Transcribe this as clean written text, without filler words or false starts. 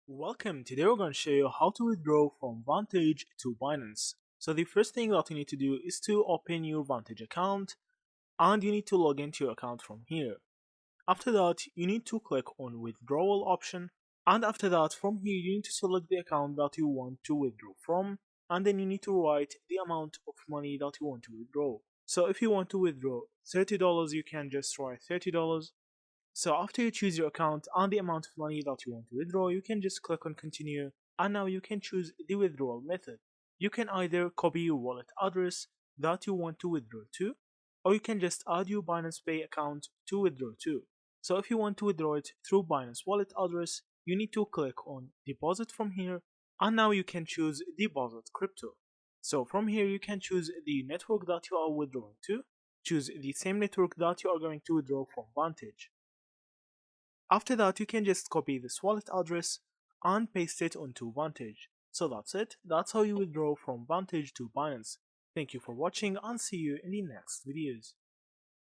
Welcome, today we're going to show you how to withdraw from Vantage to Binance. So the first thing that you need to do is to open your Vantage account and you need to log into your account from here. After that, you need to click on withdrawal option, and after that from here you need to select the account that you want to withdraw from, and then you need to write the amount of money that you want to withdraw. So if you want to withdraw $30, you can just write $30. So after you choose your account and the amount of money that you want to withdraw, you can just click on continue, and now you can choose the withdrawal method. You can either copy your wallet address that you want to withdraw to, or you can just add your Binance Pay account to withdraw to. So if you want to withdraw it through Binance wallet address, you need to click on deposit from here, and now you can choose deposit crypto. So from here you can choose the network that you are withdrawing to, choose the same network that you are going to withdraw from Vantage. After that, you can just copy this wallet address and paste it onto Vantage. So that's it. That's how you withdraw from Vantage to Binance. Thank you for watching and see you in the next videos.